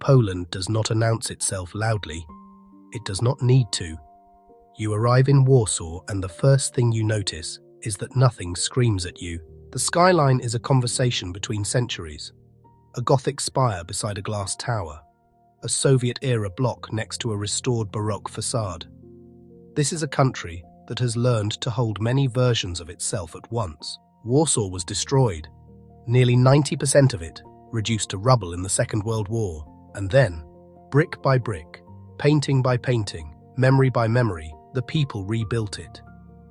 Poland does not announce itself loudly. It does not need to. You arrive in Warsaw and the first thing you notice is that nothing screams at you. The skyline is a conversation between centuries. A Gothic spire beside a glass tower. A Soviet-era block next to a restored Baroque facade. This is a country that has learned to hold many versions of itself at once. Warsaw was destroyed, nearly 90% of it reduced to rubble in the Second World War, and then, brick by brick, painting by painting, memory by memory, the people rebuilt it.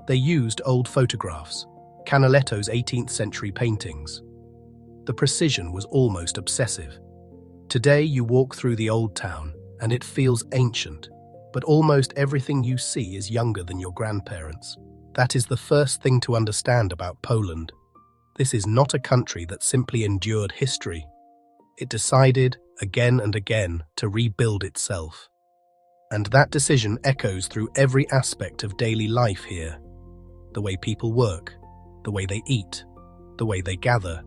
They used old photographs, Canaletto's 18th century paintings. The precision was almost obsessive. Today you walk through the old town and it feels ancient, but almost everything you see is younger than your grandparents. That is the first thing to understand about Poland. This is not a country that simply endured history. It decided, again and again, to rebuild itself. And that decision echoes through every aspect of daily life here. The way people work, the way they eat, the way they gather,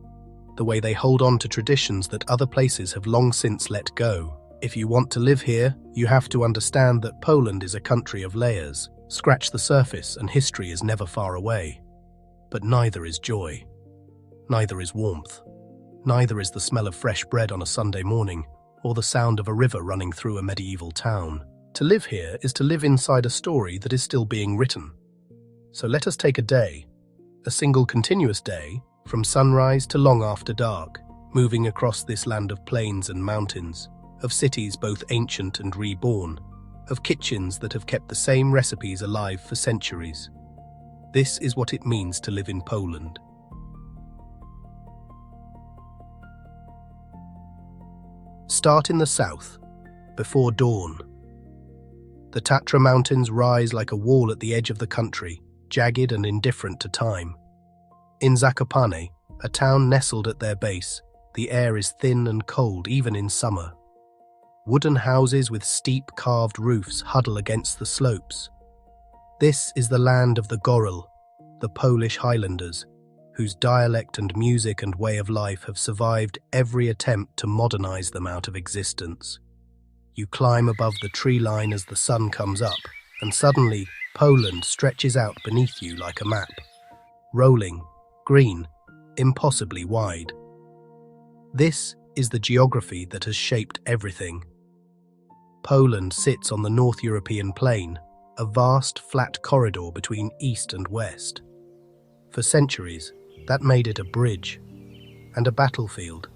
the way they hold on to traditions that other places have long since let go. If you want to live here, you have to understand that Poland is a country of layers. Scratch the surface and history is never far away. But neither is joy. Neither is warmth. Neither is the smell of fresh bread on a Sunday morning, or the sound of a river running through a medieval town. To live here is to live inside a story that is still being written. So let us take a day, a single continuous day, from sunrise to long after dark, moving across this land of plains and mountains, of cities both ancient and reborn, of kitchens that have kept the same recipes alive for centuries. This is what it means to live in Poland. Start in the south, before dawn. The Tatra Mountains rise like a wall at the edge of the country, jagged and indifferent to time. In Zakopane, a town nestled at their base, the air is thin and cold even in summer. Wooden houses with steep carved roofs huddle against the slopes. This is the land of the Goryl, the Polish Highlanders, whose dialect and music and way of life have survived every attempt to modernize them out of existence. You climb above the tree line as the sun comes up, and suddenly Poland stretches out beneath you like a map. Rolling, green, impossibly wide. This is the geography that has shaped everything. Poland sits on the North European plain, a vast flat corridor between east and west. For centuries, that made it a bridge and a battlefield.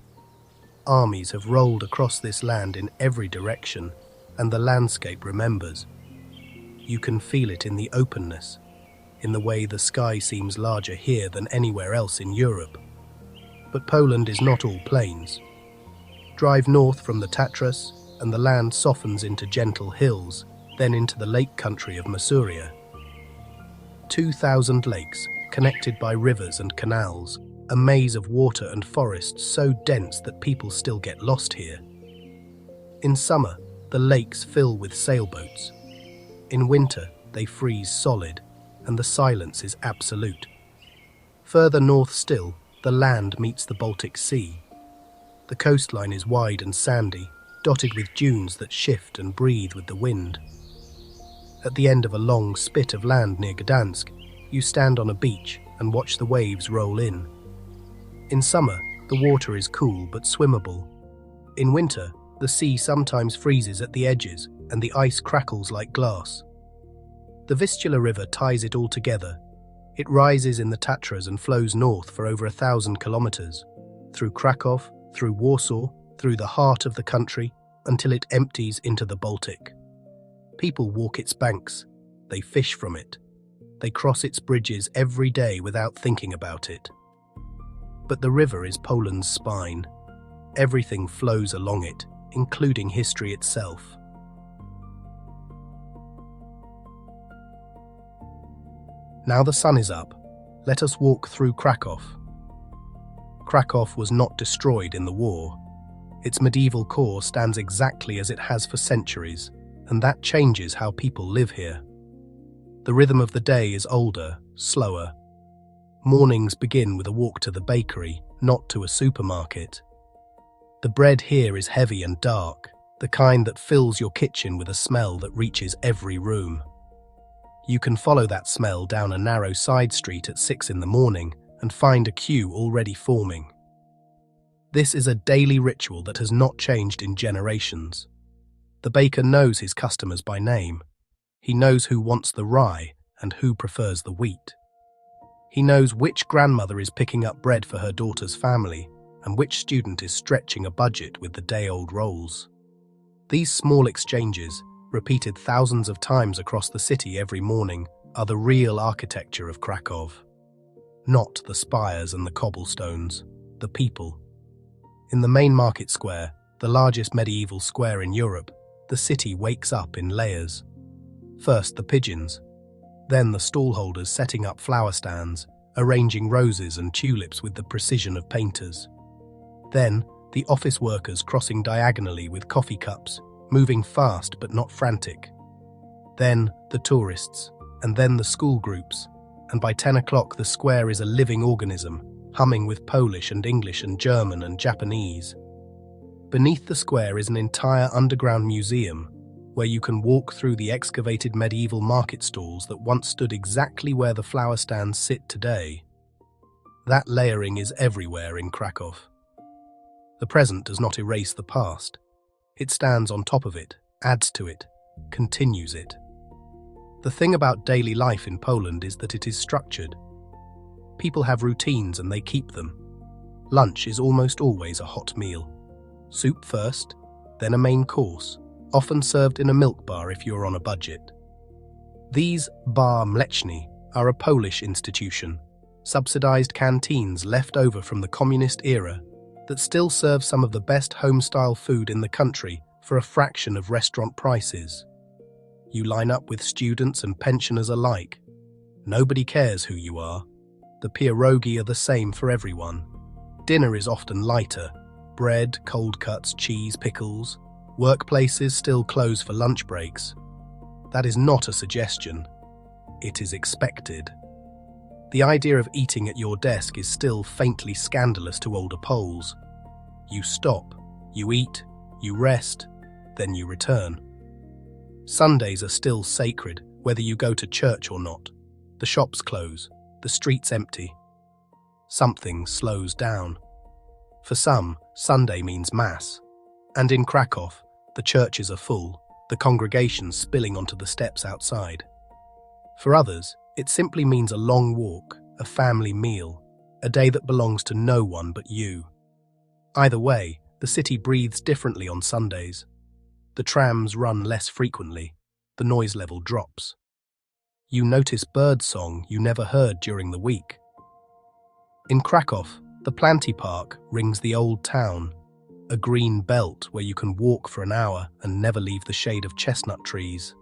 Armies have rolled across this land in every direction, and the landscape remembers. You can feel it in the openness, in the way the sky seems larger here than anywhere else in Europe. But Poland is not all plains. Drive north from the Tatras, and the land softens into gentle hills, then into the lake country of Masuria. 2,000 lakes, connected by rivers and canals, a maze of water and forests so dense that people still get lost here. In summer, the lakes fill with sailboats. In winter, they freeze solid, and the silence is absolute. Further north still, the land meets the Baltic Sea. The coastline is wide and sandy, dotted with dunes that shift and breathe with the wind. At the end of a long spit of land near Gdansk, you stand on a beach and watch the waves roll in. In summer, the water is cool but swimmable. In winter, the sea sometimes freezes at the edges and the ice crackles like glass. The Vistula River ties it all together. It rises in the Tatras and flows north for over 1,000 kilometers, through Krakow, through Warsaw, through the heart of the country, until it empties into the Baltic. People walk its banks, they fish from it, they cross its bridges every day without thinking about it. But the river is Poland's spine. Everything flows along it, including history itself. Now the sun is up, let us walk through Krakow. Krakow was not destroyed in the war. Its medieval core stands exactly as it has for centuries, and that changes how people live here. The rhythm of the day is older, slower. Mornings begin with a walk to the bakery, not to a supermarket. The bread here is heavy and dark, the kind that fills your kitchen with a smell that reaches every room. You can follow that smell down a narrow side street at 6 in the morning and find a queue already forming. This is a daily ritual that has not changed in generations. The baker knows his customers by name. He knows who wants the rye and who prefers the wheat. He knows which grandmother is picking up bread for her daughter's family and which student is stretching a budget with the day-old rolls. These small exchanges, repeated thousands of times across the city every morning, are the real architecture of Krakow. Not the spires and the cobblestones, the people. In the main market square, the largest medieval square in Europe, the city wakes up in layers. First the pigeons, then the stallholders setting up flower stands, arranging roses and tulips with the precision of painters. Then the office workers crossing diagonally with coffee cups, moving fast but not frantic. Then the tourists, and then the school groups, and by 10 o'clock the square is a living organism, humming with Polish and English and German and Japanese. Beneath the square is an entire underground museum, where you can walk through the excavated medieval market stalls that once stood exactly where the flower stands sit today. That layering is everywhere in Krakow. The present does not erase the past. It stands on top of it, adds to it, continues it. The thing about daily life in Poland is that it is structured. People have routines and they keep them. Lunch is almost always a hot meal. Soup first, then a main course, often served in a milk bar if you're on a budget. These bar mleczny are a Polish institution, subsidized canteens left over from the communist era that still serve some of the best home-style food in the country for a fraction of restaurant prices. You line up with students and pensioners alike. Nobody cares who you are. The pierogi are the same for everyone. Dinner is often lighter. Bread, cold cuts, cheese, pickles. Workplaces still close for lunch breaks. That is not a suggestion. It is expected. The idea of eating at your desk is still faintly scandalous to older Poles. You stop, you eat, you rest, then you return. Sundays are still sacred, whether you go to church or not. The shops close, the streets empty. Something slows down. For some, Sunday means Mass. And in Krakow, the churches are full, the congregations spilling onto the steps outside. For others, it simply means a long walk, a family meal, a day that belongs to no one but you. Either way, the city breathes differently on Sundays. The trams run less frequently, the noise level drops. You notice bird song you never heard during the week. In Krakow, the Planty Park rings the old town, a green belt where you can walk for an hour and never leave the shade of chestnut trees.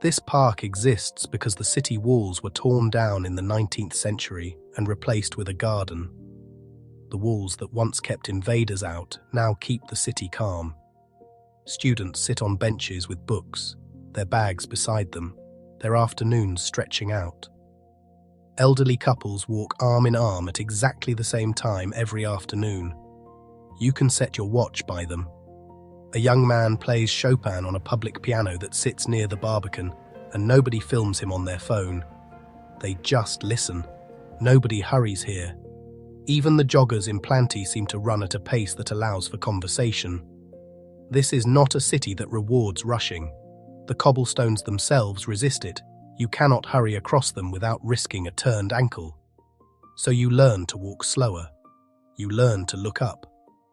This park exists because the city walls were torn down in the 19th century and replaced with a garden. The walls that once kept invaders out now keep the city calm. Students sit on benches with books, their bags beside them, their afternoons stretching out. Elderly couples walk arm in arm at exactly the same time every afternoon. You can set your watch by them. A young man plays Chopin on a public piano that sits near the Barbican, and nobody films him on their phone. They just listen. Nobody hurries here. Even the joggers in Planty seem to run at a pace that allows for conversation. This is not a city that rewards rushing. The cobblestones themselves resist it. You cannot hurry across them without risking a turned ankle. So you learn to walk slower. You learn to look up.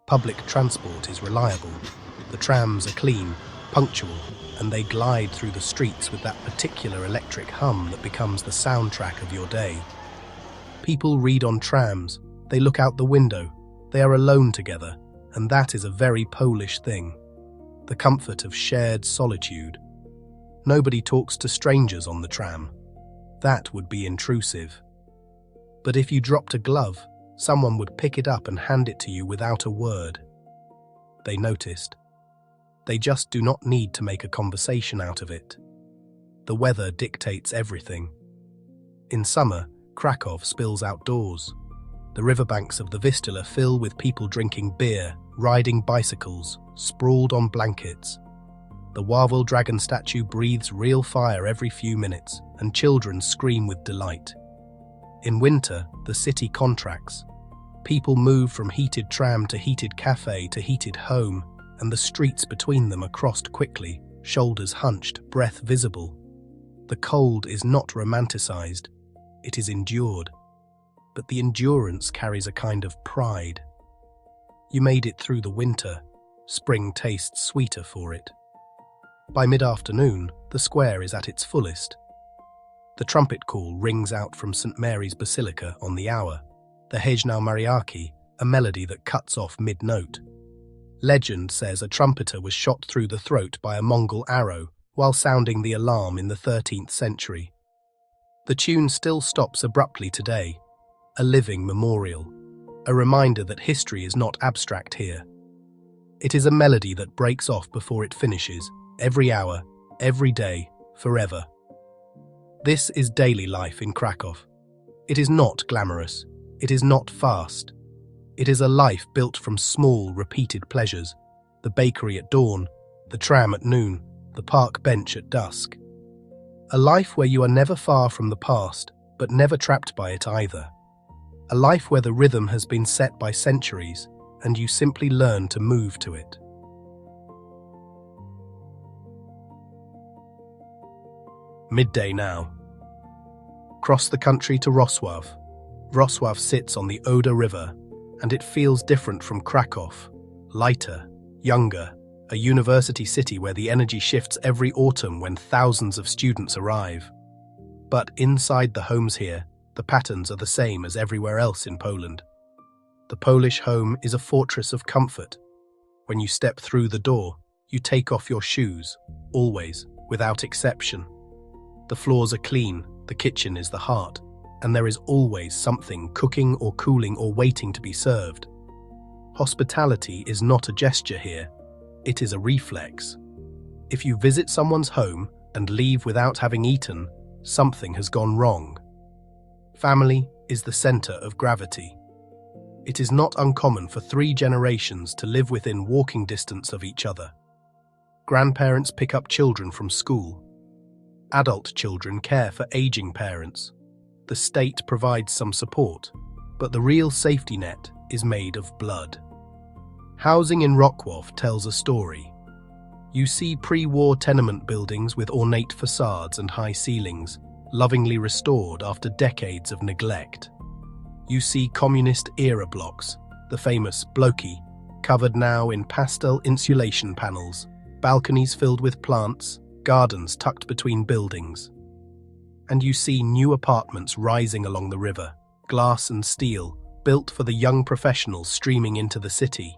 Public transport is reliable. The trams are clean, punctual, and they glide through the streets with that particular electric hum that becomes the soundtrack of your day. People read on trams, they look out the window, they are alone together, and that is a very Polish thing. The comfort of shared solitude. Nobody talks to strangers on the tram. That would be intrusive. But if you dropped a glove, someone would pick it up and hand it to you without a word. They noticed. They just do not need to make a conversation out of it. The weather dictates everything. In summer, Krakow spills outdoors. The riverbanks of the Vistula fill with people drinking beer riding bicycles, sprawled on blankets. The Wawel dragon statue breathes real fire every few minutes, and children scream with delight. In winter, the city contracts. People move from heated tram to heated cafe to heated home, and the streets between them are crossed quickly, shoulders hunched, breath visible. The cold is not romanticized, it is endured. But the endurance carries a kind of pride. You made it through the winter. Spring tastes sweeter for it. By mid-afternoon, the square is at its fullest. The trumpet call rings out from St. Mary's Basilica on the hour, the Hejnał Mariaki, a melody that cuts off mid-note. Legend says a trumpeter was shot through the throat by a Mongol arrow while sounding the alarm in the 13th century. The tune still stops abruptly today, a living memorial, a reminder that history is not abstract here. It is a melody that breaks off before it finishes, every hour, every day, forever. This is daily life in Krakow. It is not glamorous. It is not fast. It is a life built from small, repeated pleasures. The bakery at dawn, the tram at noon, the park bench at dusk. A life where you are never far from the past, but never trapped by it either. A life where the rhythm has been set by centuries, and you simply learn to move to it. Midday now. Cross the country to Warsaw. Warsaw sits on the Oder River, and it feels different from Krakow, lighter, younger, a university city where the energy shifts every autumn when thousands of students arrive. But inside the homes here, the patterns are the same as everywhere else in Poland. The Polish home is a fortress of comfort. When you step through the door, you take off your shoes, always, without exception. The floors are clean, the kitchen is the heart, and there is always something cooking or cooling or waiting to be served. Hospitality is not a gesture here, it is a reflex. If you visit someone's home and leave without having eaten, something has gone wrong. Family is the center of gravity. It is not uncommon for 3 generations to live within walking distance of each other. Grandparents pick up children from school. Adult children care for aging parents. The state provides some support, but the real safety net is made of blood. Housing in Kraków tells a story. You see pre-war tenement buildings with ornate facades and high ceilings, lovingly restored after decades of neglect. You see communist-era blocks, the famous bloki, covered now in pastel insulation panels, balconies filled with plants, gardens tucked between buildings. And you see new apartments rising along the river, glass and steel, built for the young professionals streaming into the city.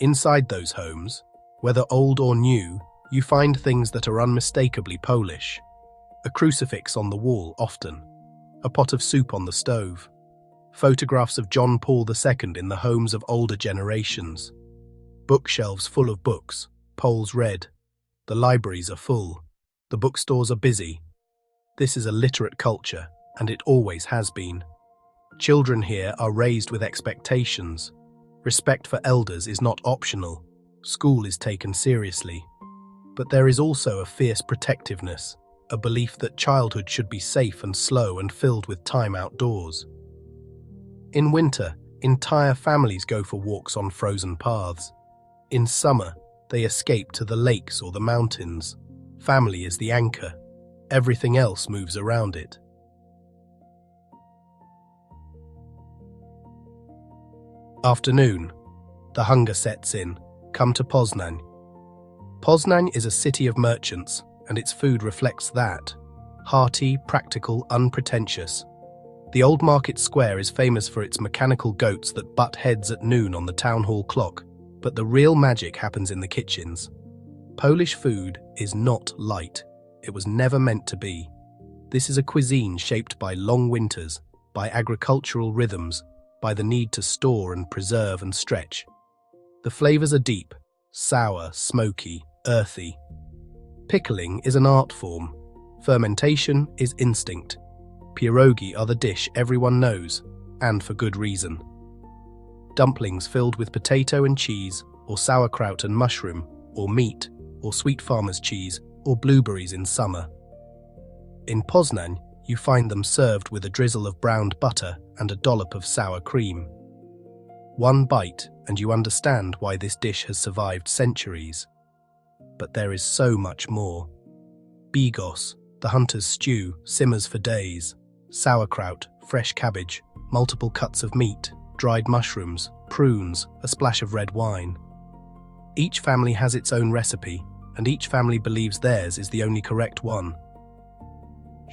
Inside those homes, whether old or new, you find things that are unmistakably Polish. A crucifix on the wall often, a pot of soup on the stove, photographs of John Paul II in the homes of older generations, bookshelves full of books, Poles read. The libraries are full, the bookstores are busy. This is a literate culture, and it always has been. Children here are raised with expectations. Respect for elders is not optional. School is taken seriously. But there is also a fierce protectiveness, a belief that childhood should be safe and slow and filled with time outdoors. In winter, entire families go for walks on frozen paths. In summer, they escape to the lakes or the mountains. Family is the anchor. Everything else moves around it. Afternoon. The hunger sets in. Come to Poznań. Poznań is a city of merchants, and its food reflects that. Hearty, practical, unpretentious. The old market square is famous for its mechanical goats that butt heads at noon on the town hall clock, but the real magic happens in the kitchens. Polish food is not light. It was never meant to be. This is a cuisine shaped by long winters, by agricultural rhythms, by the need to store and preserve and stretch. The flavors are deep, sour, smoky, earthy. Pickling is an art form. Fermentation is instinct. Pierogi are the dish everyone knows, and for good reason. dumplings filled with potato and cheese, or sauerkraut and mushroom, or meat, or sweet farmer's cheese, or blueberries in summer. In Poznań, you find them served with a drizzle of browned butter and a dollop of sour cream. One bite, and you understand why this dish has survived centuries. But there is so much more. Bigos, the hunter's stew, simmers for days. Sauerkraut, fresh cabbage, multiple cuts of meat, dried mushrooms, prunes, a splash of red wine. Each family has its own recipe, and each family believes theirs is the only correct one.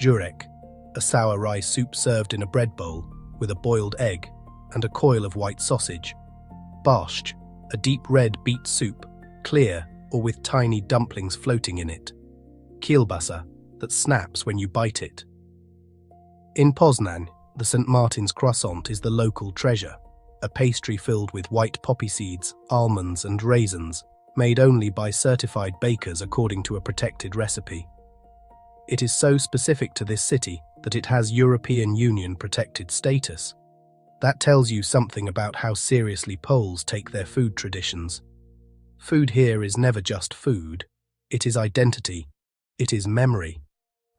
Żurek, a sour rye soup served in a bread bowl, with a boiled egg and a coil of white sausage. Borscht, a deep red beet soup, clear or with tiny dumplings floating in it. Kielbasa, that snaps when you bite it. In Poznań, the St. Martin's croissant is the local treasure, a pastry filled with white poppy seeds, almonds and raisins, made only by certified bakers according to a protected recipe. It is so specific to this city that it has European Union protected status. That tells you something about how seriously Poles take their food traditions. Food here is never just food. It is identity. It is memory.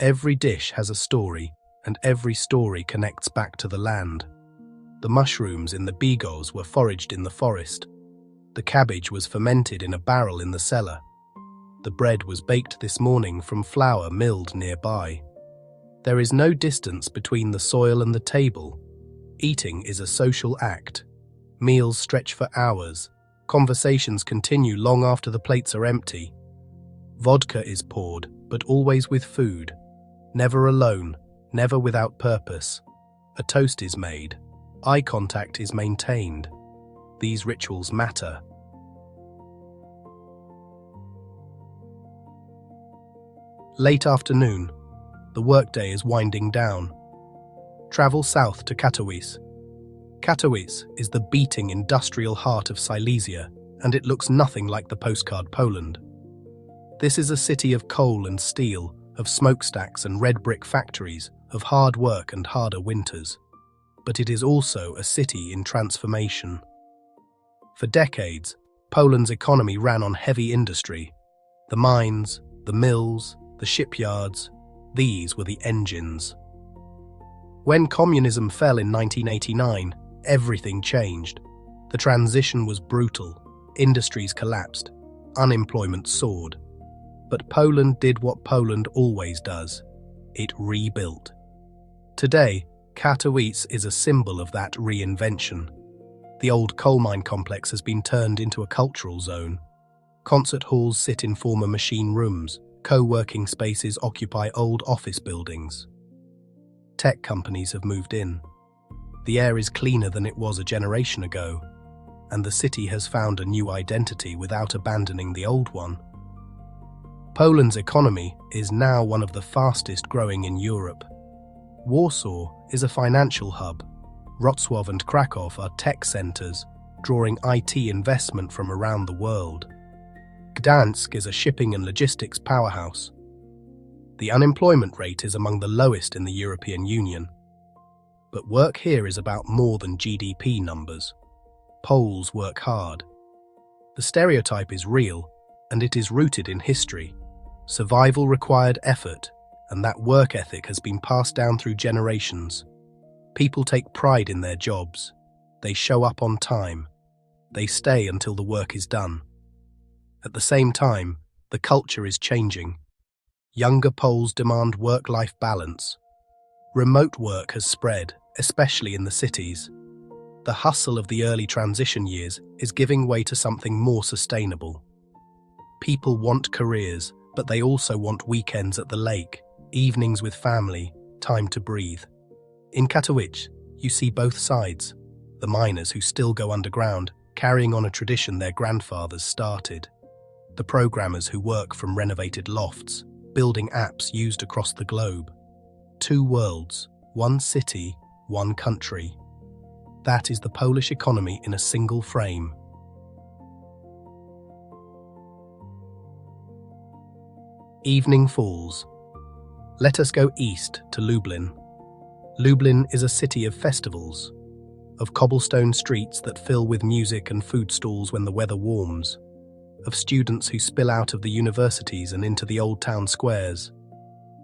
Every dish has a story, and every story connects back to the land. The mushrooms in the bigos were foraged in the forest. The cabbage was fermented in a barrel in the cellar. The bread was baked this morning from flour milled nearby. There is no distance between the soil and the table. Eating is a social act. Meals stretch for hours. Conversations continue long after the plates are empty. Vodka is poured, but always with food. Never alone, never without purpose. A toast is made. Eye contact is maintained. These rituals matter. Late afternoon. The workday is winding down. Travel south to Katowice. Katowice is the beating industrial heart of Silesia, and it looks nothing like the postcard Poland. This is a city of coal and steel, of smokestacks and red brick factories, of hard work and harder winters. But it is also a city in transformation. For decades, Poland's economy ran on heavy industry. The mines, the mills, the shipyards, these were the engines. When communism fell in 1989, everything changed. The transition was brutal. Industries collapsed. Unemployment soared. But Poland did what Poland always does. It rebuilt. Today, Katowice is a symbol of that reinvention. The old coal mine complex has been turned into a cultural zone. Concert halls sit in former machine rooms. Co-working spaces occupy old office buildings. Tech companies have moved in. The air is cleaner than it was a generation ago, and the city has found a new identity without abandoning the old one. Poland's economy is now one of the fastest growing in Europe. Warsaw is a financial hub. Wrocław and Krakow are tech centers, drawing IT investment from around the world. Gdansk is a shipping and logistics powerhouse. The unemployment rate is among the lowest in the European Union. But work here is about more than GDP numbers. Poles work hard. The stereotype is real, and it is rooted in history. Survival required effort, and that work ethic has been passed down through generations. People take pride in their jobs. They show up on time. They stay until the work is done. At the same time, the culture is changing. Younger Poles demand work-life balance. Remote work has spread, especially in the cities. The hustle of the early transition years is giving way to something more sustainable. People want careers, but they also want weekends at the lake, evenings with family, time to breathe. In Katowice, you see both sides. The miners who still go underground, carrying on a tradition their grandfathers started. The programmers who work from renovated lofts, building apps used across the globe. Two worlds, one city, one country. That is the Polish economy in a single frame. Evening falls. Let us go east to Lublin. Lublin is a city of festivals. of cobblestone streets that fill with music and food stalls when the weather warms, of students who spill out of the universities and into the old town squares,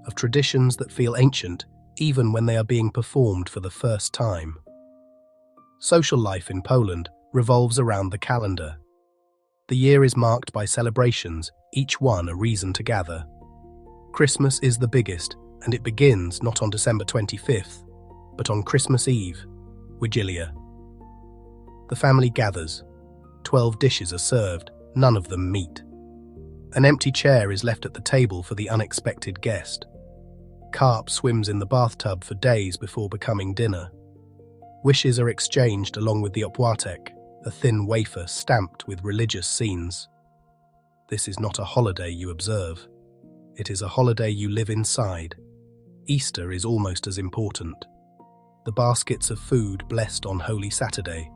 of traditions that feel ancient even when they are being performed for the first time. Social life in Poland revolves around the calendar. The year is marked by celebrations, each one a reason to gather. Christmas is the biggest, and it begins not on December 25th, but on Christmas Eve, Wigilia. The family gathers. 12 dishes are served, none of them meat. An empty chair is left at the table for the unexpected guest. Carp swims in the bathtub for days before becoming dinner. Wishes are exchanged along with the opłatek, a thin wafer stamped with religious scenes. This is not a holiday you observe. It is a holiday you live inside. Easter is almost as important. The baskets of food blessed on Holy Saturday.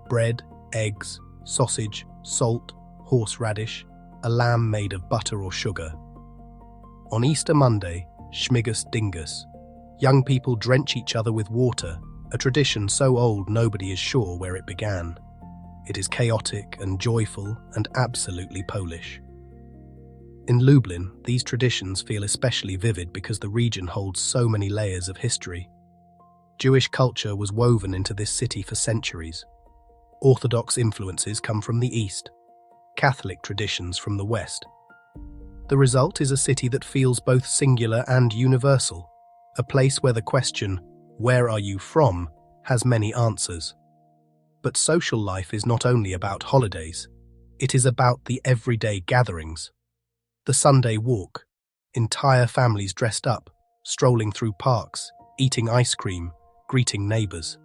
Bread, eggs, sausage, salt, horseradish, a lamb made of butter or sugar. On Easter Monday, Śmigus Dingus. Young people drench each other with water, a tradition so old nobody is sure where it began. It is chaotic and joyful and absolutely Polish. In Lublin, these traditions feel especially vivid because the region holds so many layers of history. Jewish culture was woven into this city for centuries. Orthodox influences come from the east, Catholic traditions from the west. The result is a city that feels both singular and universal, a place where the question, "Where are you from?" has many answers. But social life is not only about holidays, it is about the everyday gatherings. The Sunday walk, entire families dressed up, strolling through parks, eating ice cream, greeting neighbours.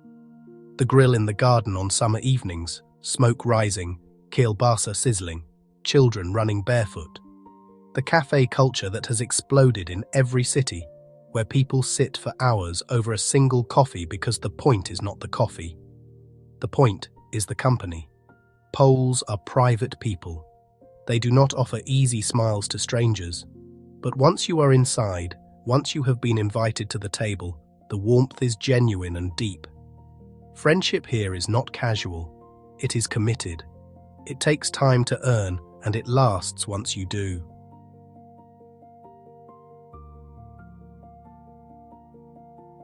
The grill in the garden on summer evenings, smoke rising, kielbasa sizzling, children running barefoot. The cafe culture that has exploded in every city, where people sit for hours over a single coffee because the point is not the coffee. The point is the company. Poles are private people. They do not offer easy smiles to strangers. But once you are inside, once you have been invited to the table, the warmth is genuine and deep. Friendship here is not casual. It is committed. It takes time to earn, and it lasts once you do.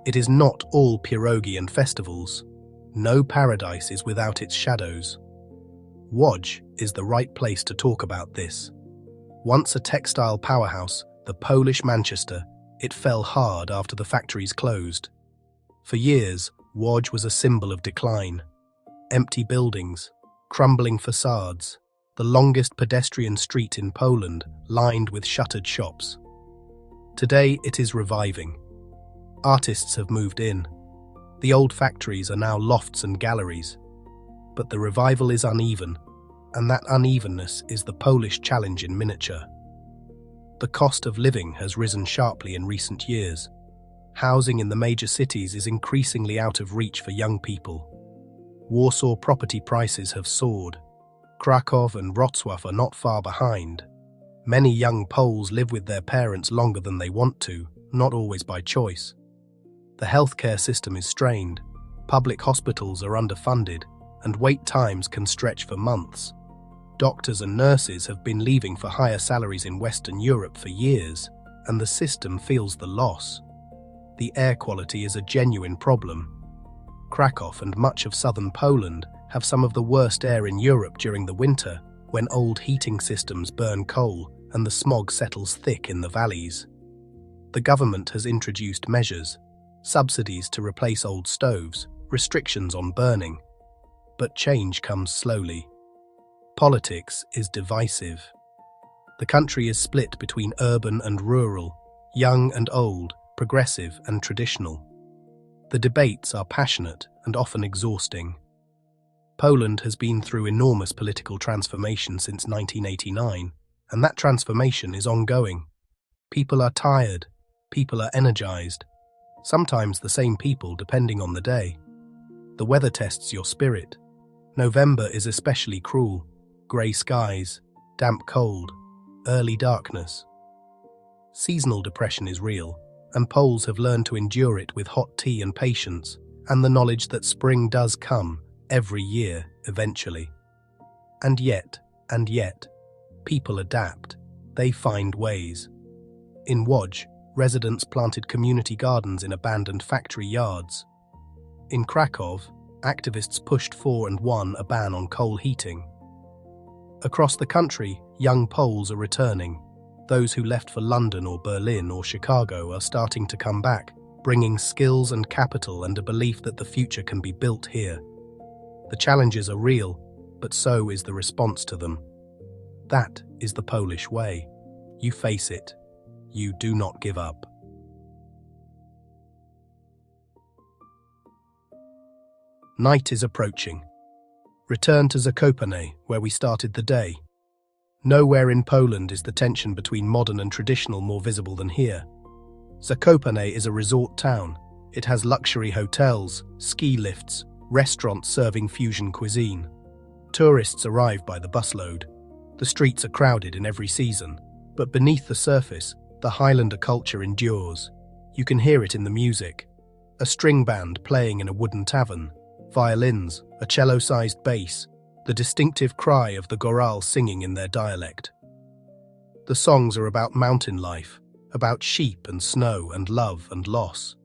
It is not all pierogi and festivals. No paradise is without its shadows. Łódź is the right place to talk about this. Once a textile powerhouse, the Polish Manchester, it fell hard after the factories closed. For years, Łódź was a symbol of decline. Empty buildings, crumbling facades, the longest pedestrian street in Poland, lined with shuttered shops. Today, it is reviving. Artists have moved in. The old factories are now lofts and galleries. But the revival is uneven, and that unevenness is the Polish challenge in miniature. The cost of living has risen sharply in recent years. Housing in the major cities is increasingly out of reach for young people. Warsaw property prices have soared. Krakow and Wrocław are not far behind. Many young Poles live with their parents longer than they want to, not always by choice. The healthcare system is strained, public hospitals are underfunded, and wait times can stretch for months. Doctors and nurses have been leaving for higher salaries in Western Europe for years, and the system feels the loss. The air quality is a genuine problem. Krakow and much of southern Poland have some of the worst air in Europe during the winter, when old heating systems burn coal and the smog settles thick in the valleys. The government has introduced measures, subsidies to replace old stoves, restrictions on burning. But change comes slowly. Politics is divisive. The country is split between urban and rural, young and old, progressive and traditional. The debates are passionate and often exhausting. Poland has been through enormous political transformation since 1989, and that transformation is ongoing. People are tired, people are energized, sometimes the same people depending on the day. The weather tests your spirit. November is especially cruel. Grey skies, damp cold, early darkness. Seasonal depression is real, and Poles have learned to endure it with hot tea and patience, and the knowledge that spring does come every year eventually. And yet, people adapt. They find ways. In Łódź, residents planted community gardens in abandoned factory yards. In Krakow, activists pushed for and won a ban on coal heating. Across the country, young Poles are returning. Those who left for London or Berlin or Chicago are starting to come back, bringing skills and capital and a belief that the future can be built here. The challenges are real, but so is the response to them. That is the Polish way. You face it. You do not give up. Night is approaching. Return to Zakopane, where we started the day. Nowhere in Poland is the tension between modern and traditional more visible than here. Zakopane is a resort town. It has luxury hotels, ski lifts, restaurants serving fusion cuisine. Tourists arrive by the busload. The streets are crowded in every season, but beneath the surface, the Highlander culture endures. You can hear it in the music. A string band playing in a wooden tavern, violins, a cello-sized bass, the distinctive cry of the Goral singing in their dialect. The songs are about mountain life, about sheep and snow and love and loss.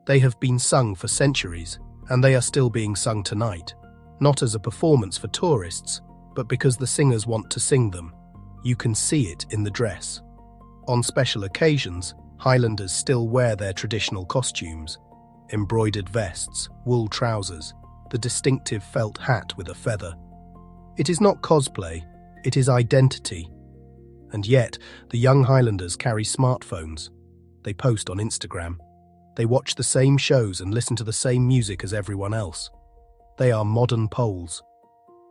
They have been sung for centuries, and they are still being sung tonight, not as a performance for tourists, but because the singers want to sing them. You can see it in the dress. On special occasions, Highlanders still wear their traditional costumes: embroidered vests, wool trousers, the distinctive felt hat with a feather. It is not cosplay, it is identity. And yet, the young Highlanders carry smartphones. They post on Instagram. They watch the same shows and listen to the same music as everyone else. They are modern Poles.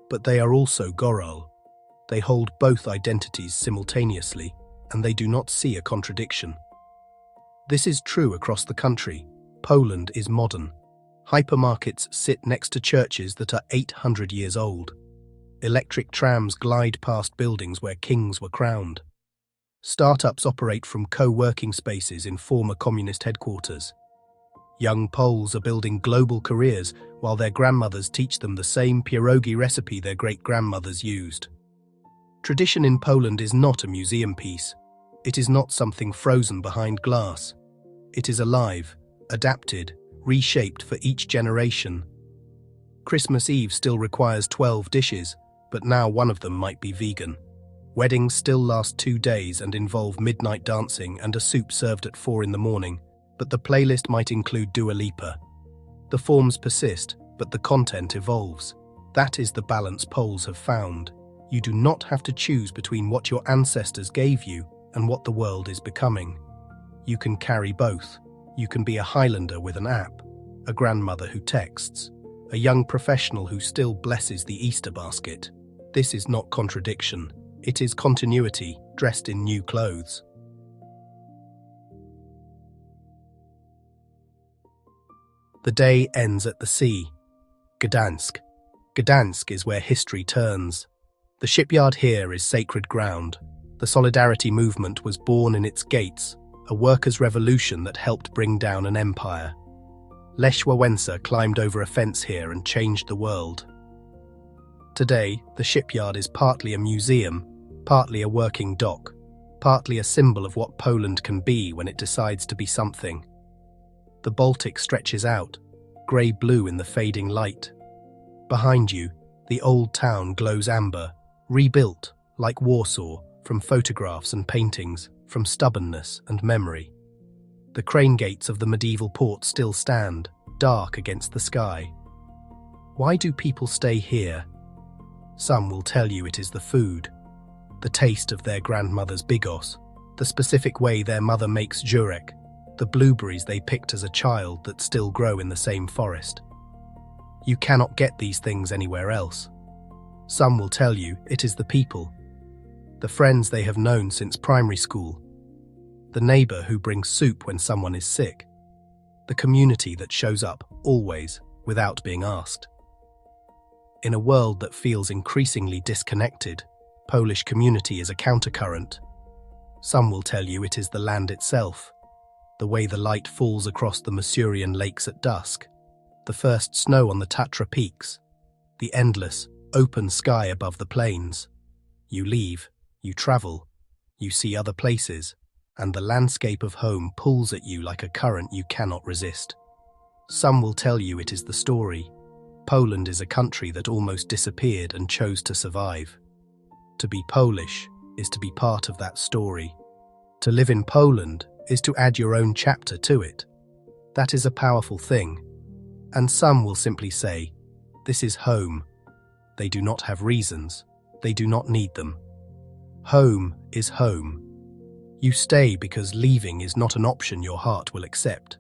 But they are also Goral. They hold both identities simultaneously, and they do not see a contradiction. This is true across the country. Poland is modern. Hypermarkets sit next to churches that are 800 years old. Electric trams glide past buildings where kings were crowned. Startups operate from co-working spaces in former communist headquarters. Young Poles are building global careers while their grandmothers teach them the same pierogi recipe their great-grandmothers used. Tradition in Poland is not a museum piece. It is not something frozen behind glass. It is alive, adapted, reshaped for each generation. Christmas Eve still requires 12 dishes, but now one of them might be vegan. Weddings still last 2 days and involve midnight dancing and a soup served at 4 in the morning, but the playlist might include Dua Lipa. The forms persist, but the content evolves. That is the balance Poles have found. You do not have to choose between what your ancestors gave you and what the world is becoming. You can carry both. You can be a Highlander with an app, a grandmother who texts, a young professional who still blesses the Easter basket. This is not contradiction. It is continuity, dressed in new clothes. The day ends at the sea. Gdansk. Gdansk is where history turns. The shipyard here is sacred ground. The Solidarity movement was born in its gates, a workers' revolution that helped bring down an empire. Lech Wałęsa climbed over a fence here and changed the world. Today, the shipyard is partly a museum, partly a working dock, partly a symbol of what Poland can be when it decides to be something. The Baltic stretches out, grey-blue in the fading light. Behind you, the old town glows amber, rebuilt, like Warsaw, from photographs and paintings, from stubbornness and memory. The crane gates of the medieval port still stand, dark against the sky. Why do people stay here? Some will tell you it is the food, the taste of their grandmother's bigos, the specific way their mother makes jurek, the blueberries they picked as a child that still grow in the same forest. You cannot get these things anywhere else. Some will tell you it is the people, the friends they have known since primary school, the neighbour who brings soup when someone is sick, the community that shows up, always, without being asked. In a world that feels increasingly disconnected, Polish community is a countercurrent. Some will tell you it is the land itself, the way the light falls across the Masurian lakes at dusk, the first snow on the Tatra peaks, the endless, open sky above the plains. You leave, you travel, you see other places, and the landscape of home pulls at you like a current you cannot resist. Some will tell you it is the story. Poland is a country that almost disappeared and chose to survive. To be Polish is to be part of that story. To live in Poland is to add your own chapter to it. That is a powerful thing. And some will simply say, this is home. They do not have reasons. They do not need them. Home is home. You stay because leaving is not an option your heart will accept.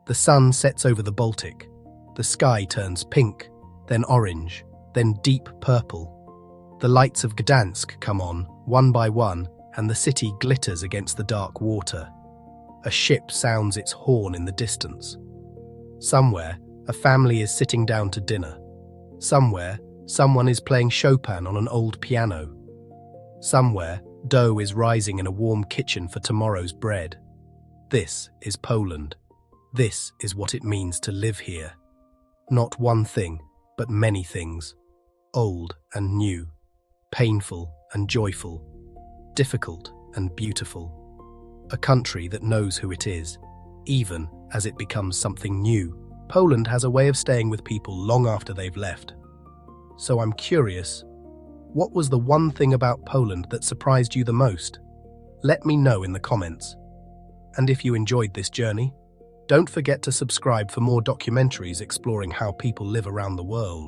The sun sets over the Baltic. The sky turns pink, then orange, then deep purple. The lights of Gdansk come on, one by one, and the city glitters against the dark water. A ship sounds its horn in the distance. Somewhere, a family is sitting down to dinner. Somewhere, someone is playing Chopin on an old piano. Somewhere, dough is rising in a warm kitchen for tomorrow's bread. This is Poland. This is what it means to live here. Not one thing, but many things. Old and new. Painful and joyful. Difficult and beautiful. A country that knows who it is, even as it becomes something new. Poland has a way of staying with people long after they've left. So I'm curious, what was the one thing about Poland that surprised you the most? Let me know in the comments. And if you enjoyed this journey, don't forget to subscribe for more documentaries exploring how people live around the world.